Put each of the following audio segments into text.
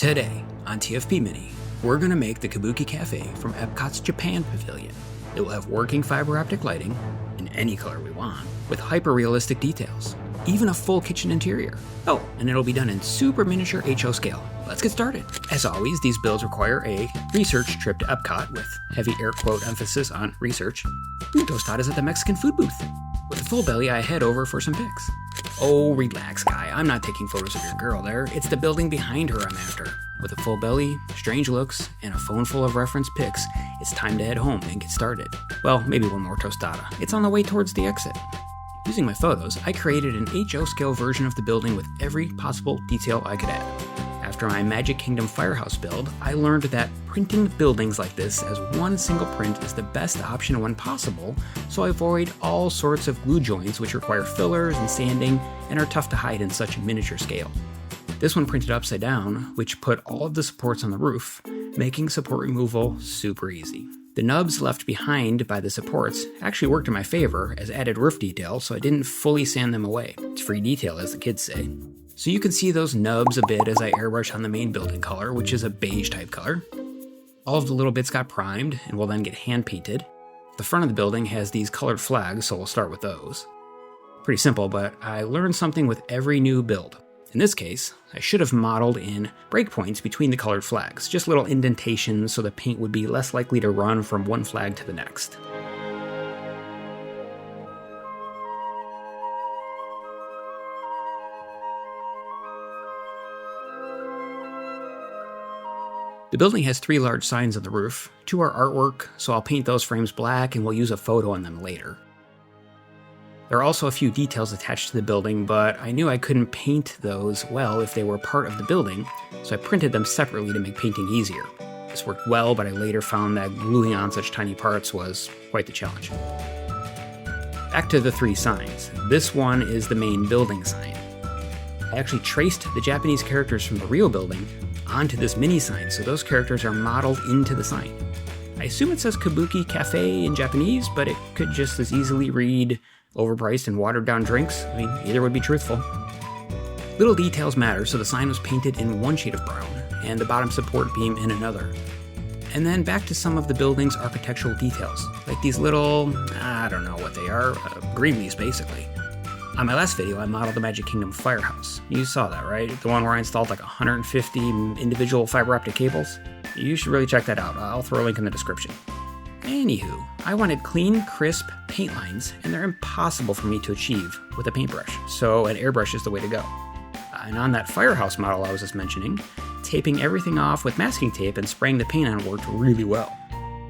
Today on TFPmini, we're going to make the Kabuki Cafe from EPCOT's Japan Pavilion. It will have working fiber optic lighting, in any color we want, with hyper-realistic details, even a full kitchen interior. Oh, and it'll be done in super miniature HO scale. Let's get started. As always, these builds require a research trip to EPCOT with heavy air quote emphasis on research. Tostadas at the Mexican food booth. With a full belly, I head over for some pics. Oh, relax, guy. I'm not taking photos of your girl there. It's the building behind her I'm after. With a full belly, strange looks, and a phone full of reference pics, it's time to head home and get started. Well, maybe one more tostada. It's on the way towards the exit. Using my photos, I created an HO scale version of the building with every possible detail I could add. After my Magic Kingdom Firehouse build, I learned that printing buildings like this as one single print is the best option when possible, so I avoid all sorts of glue joints which require fillers and sanding and are tough to hide in such a miniature scale. This one printed upside down, which put all of the supports on the roof, making support removal super easy. The nubs left behind by the supports actually worked in my favor as added roof detail, so I didn't fully sand them away. It's free detail, as the kids say. So you can see those nubs a bit as I airbrush on the main building color, which is a beige type color. All of the little bits got primed and will then get hand painted. The front of the building has these colored flags, so we'll start with those. Pretty simple, but I learned something with every new build. In this case, I should have modeled in breakpoints between the colored flags, just little indentations so the paint would be less likely to run from one flag to the next. The building has 3 large signs on the roof. 2 are artwork, so I'll paint those frames black and we'll use a photo on them later. There are also a few details attached to the building, but I knew I couldn't paint those well if they were part of the building, so I printed them separately to make painting easier. This worked well, but I later found that gluing on such tiny parts was quite the challenge. Back to the 3 signs. This one is the main building sign. I actually traced the Japanese characters from the real building onto this mini sign, so those characters are modeled into the sign. I assume it says Kabuki Cafe in Japanese, but it could just as easily read overpriced and watered down drinks. I mean, either would be truthful. Little details matter, so the sign was painted in one shade of brown, and the bottom support beam in another. And then back to some of the building's architectural details, like these little, I don't know what they are, green leaves basically. On my last video, I modeled the Magic Kingdom Firehouse. You saw that, right? The one where I installed like 150 individual fiber optic cables? You should really check that out. I'll throw a link in the description. Anywho, I wanted clean, crisp paint lines, and they're impossible for me to achieve with a paintbrush, so an airbrush is the way to go. And on that firehouse model I was just mentioning, taping everything off with masking tape and spraying the paint on worked really well.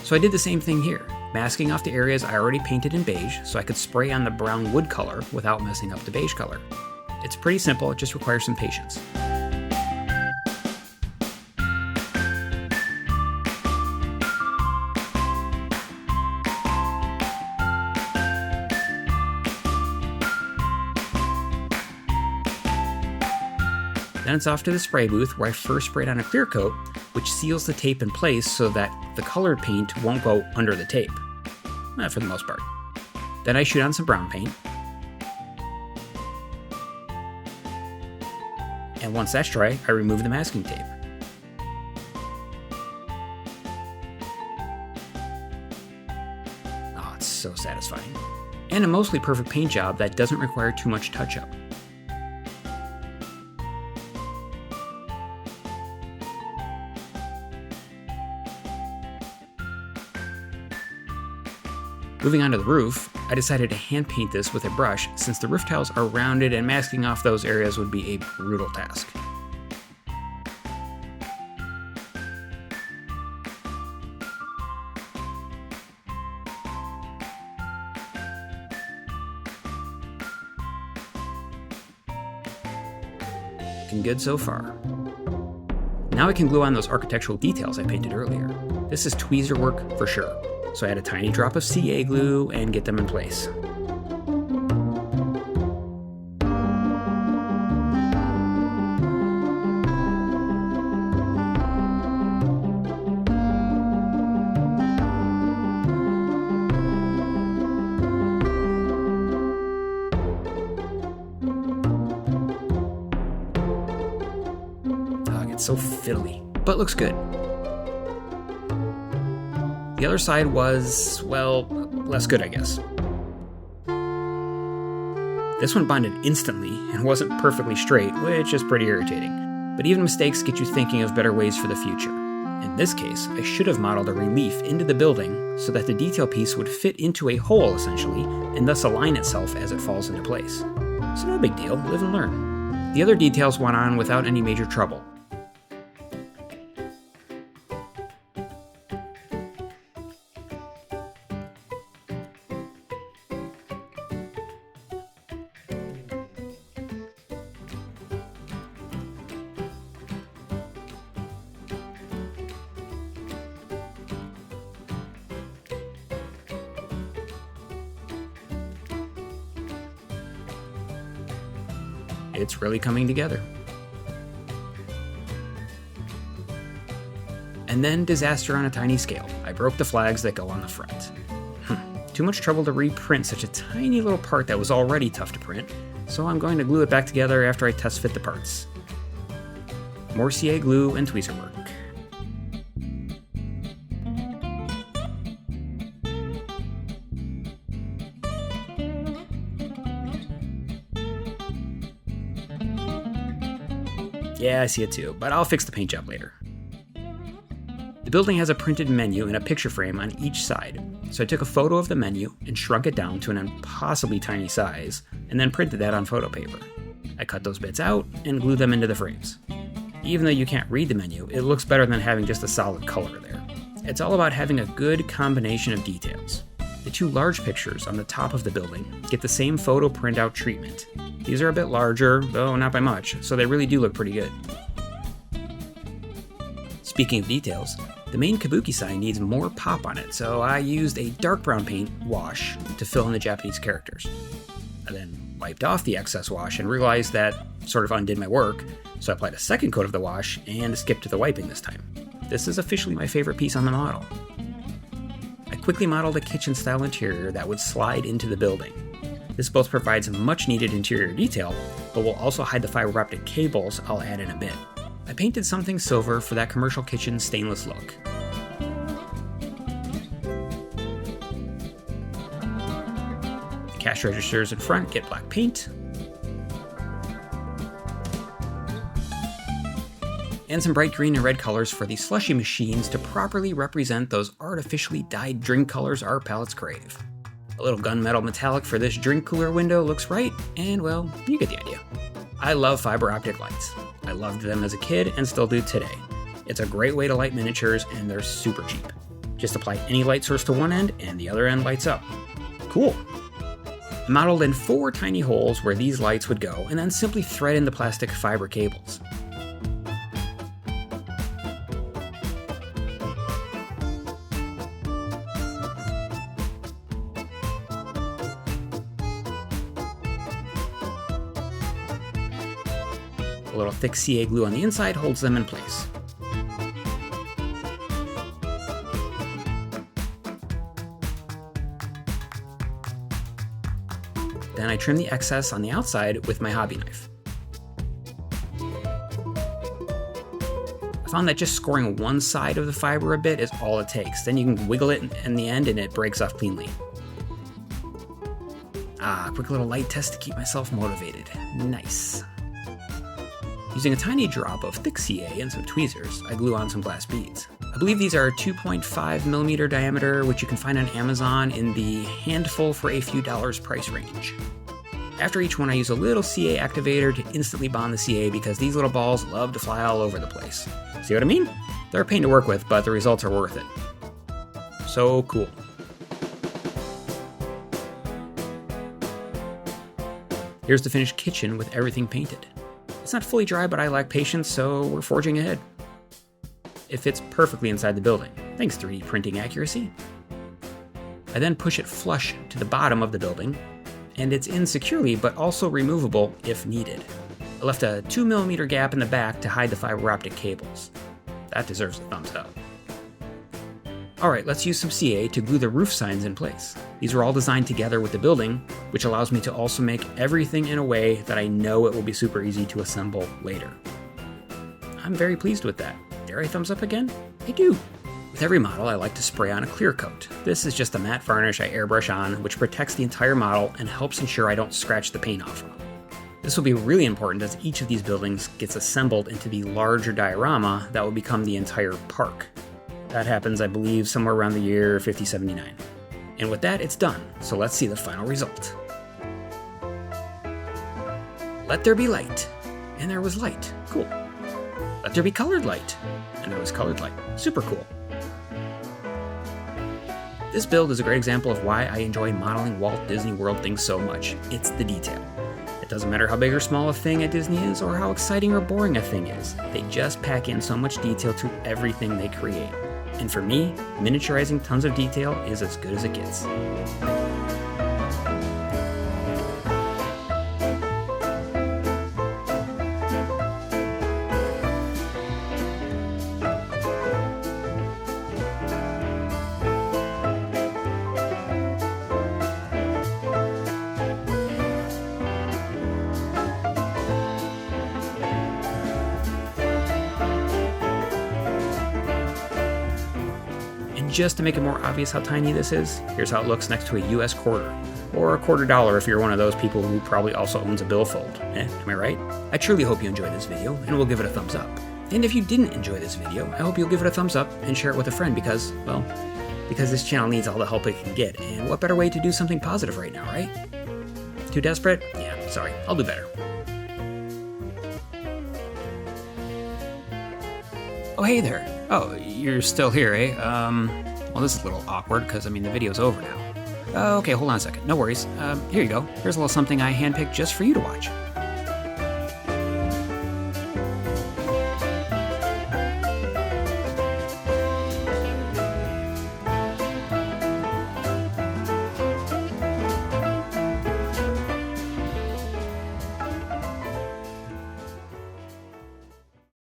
So I did the same thing here, masking off the areas I already painted in beige so I could spray on the brown wood color without messing up the beige color. It's pretty simple, it just requires some patience. Then it's off to the spray booth where I first sprayed on a clear coat, which seals the tape in place so that the colored paint won't go under the tape. For the most part. Then I shoot on some brown paint. And once that's dry, I remove the masking tape. Oh, it's so satisfying. And a mostly perfect paint job that doesn't require too much touch-up. Moving on to the roof, I decided to hand paint this with a brush since the roof tiles are rounded and masking off those areas would be a brutal task. Looking good so far. Now I can glue on those architectural details I painted earlier. This is tweezer work for sure. So I add a tiny drop of CA glue and get them in place. so fiddly, but looks good. The other side was, well, less good, I guess. This one bonded instantly and wasn't perfectly straight, which is pretty irritating. But even mistakes get you thinking of better ways for the future. In this case, I should have modeled a relief into the building so that the detail piece would fit into a hole, essentially, and thus align itself as it falls into place. So no big deal, live and learn. The other details went on without any major trouble. It's really coming together. And then disaster on a tiny scale. I broke the flags that go on the front. Too much trouble to reprint such a tiny little part that was already tough to print, so I'm going to glue it back together after I test fit the parts. More CA glue and tweezer work. Yeah, I see it too, but I'll fix the paint job later. The building has a printed menu and a picture frame on each side, so I took a photo of the menu and shrunk it down to an impossibly tiny size, and then printed that on photo paper. I cut those bits out and glued them into the frames. Even though you can't read the menu, it looks better than having just a solid color there. It's all about having a good combination of details. The two large pictures on the top of the building get the same photo printout treatment. These are a bit larger, though not by much, so they really do look pretty good. Speaking of details, the main Kabuki sign needs more pop on it, so I used a dark brown paint wash to fill in the Japanese characters. I then wiped off the excess wash and realized that sort of undid my work, so I applied a second coat of the wash and skipped to the wiping this time. This is officially my favorite piece on the model. I quickly modeled a kitchen-style interior that would slide into the building. This both provides much-needed interior detail, but will also hide the fiber optic cables I'll add in a bit. I painted something silver for that commercial kitchen stainless look. The cash registers in front get black paint, and some bright green and red colors for the slushy machines to properly represent those artificially dyed drink colors our palettes crave. A little gunmetal metallic for this drink cooler window looks right, and well, you get the idea. I love fiber optic lights. I loved them as a kid and still do today. It's a great way to light miniatures and they're super cheap. Just apply any light source to one end and the other end lights up. Cool. I modeled in 4 tiny holes where these lights would go and then simply thread in the plastic fiber cables. A little thick CA glue on the inside holds them in place. Then I trim the excess on the outside with my hobby knife. I found that just scoring one side of the fiber a bit is all it takes. Then you can wiggle it in the end and it breaks off cleanly. Quick little light test to keep myself motivated. Nice. Using a tiny drop of thick CA and some tweezers, I glue on some glass beads. I believe these are 2.5mm diameter, which you can find on Amazon in the handful for a few dollars price range. After each one, I use a little CA activator to instantly bond the CA because these little balls love to fly all over the place. See what I mean? They're a pain to work with, but the results are worth it. So cool. Here's the finished kitchen with everything painted. It's not fully dry, but I lack patience, so we're forging ahead. It fits perfectly inside the building, thanks to 3D printing accuracy. I then push it flush to the bottom of the building, and it's in securely, but also removable if needed. I left a 2mm gap in the back to hide the fiber optic cables. That deserves a thumbs up. Alright, let's use some CA to glue the roof signs in place. These are all designed together with the building, which allows me to also make everything in a way that I know it will be super easy to assemble later. I'm very pleased with that. Dare I thumbs up again? I do. With every model, I like to spray on a clear coat. This is just a matte varnish I airbrush on, which protects the entire model and helps ensure I don't scratch the paint off them. This will be really important as each of these buildings gets assembled into the larger diorama that will become the entire park. That happens, I believe, somewhere around the year 5079. And with that, it's done, so let's see the final result. Let there be light. And there was light. Cool. Let there be colored light. And there was colored light. Super cool. This build is a great example of why I enjoy modeling Walt Disney World things so much. It's the detail. It doesn't matter how big or small a thing at Disney is, or how exciting or boring a thing is. They just pack in so much detail to everything they create. And for me, miniaturizing tons of detail is as good as it gets. Just to make it more obvious how tiny this is, here's how it looks next to a US quarter. Or a $quarter if you're one of those people who probably also owns a billfold. Am I right? I truly hope you enjoyed this video, and will give it a thumbs up. And if you didn't enjoy this video, I hope you'll give it a thumbs up and share it with a friend because, well, because this channel needs all the help it can get, and what better way to do something positive right now, right? Too desperate? Yeah, sorry, I'll do better. Oh, hey there. Oh, you're still here, eh? Well, this is a little awkward, because, the video's over now. Okay, hold on a second. No worries. Here you go. Here's a little something I handpicked just for you to watch.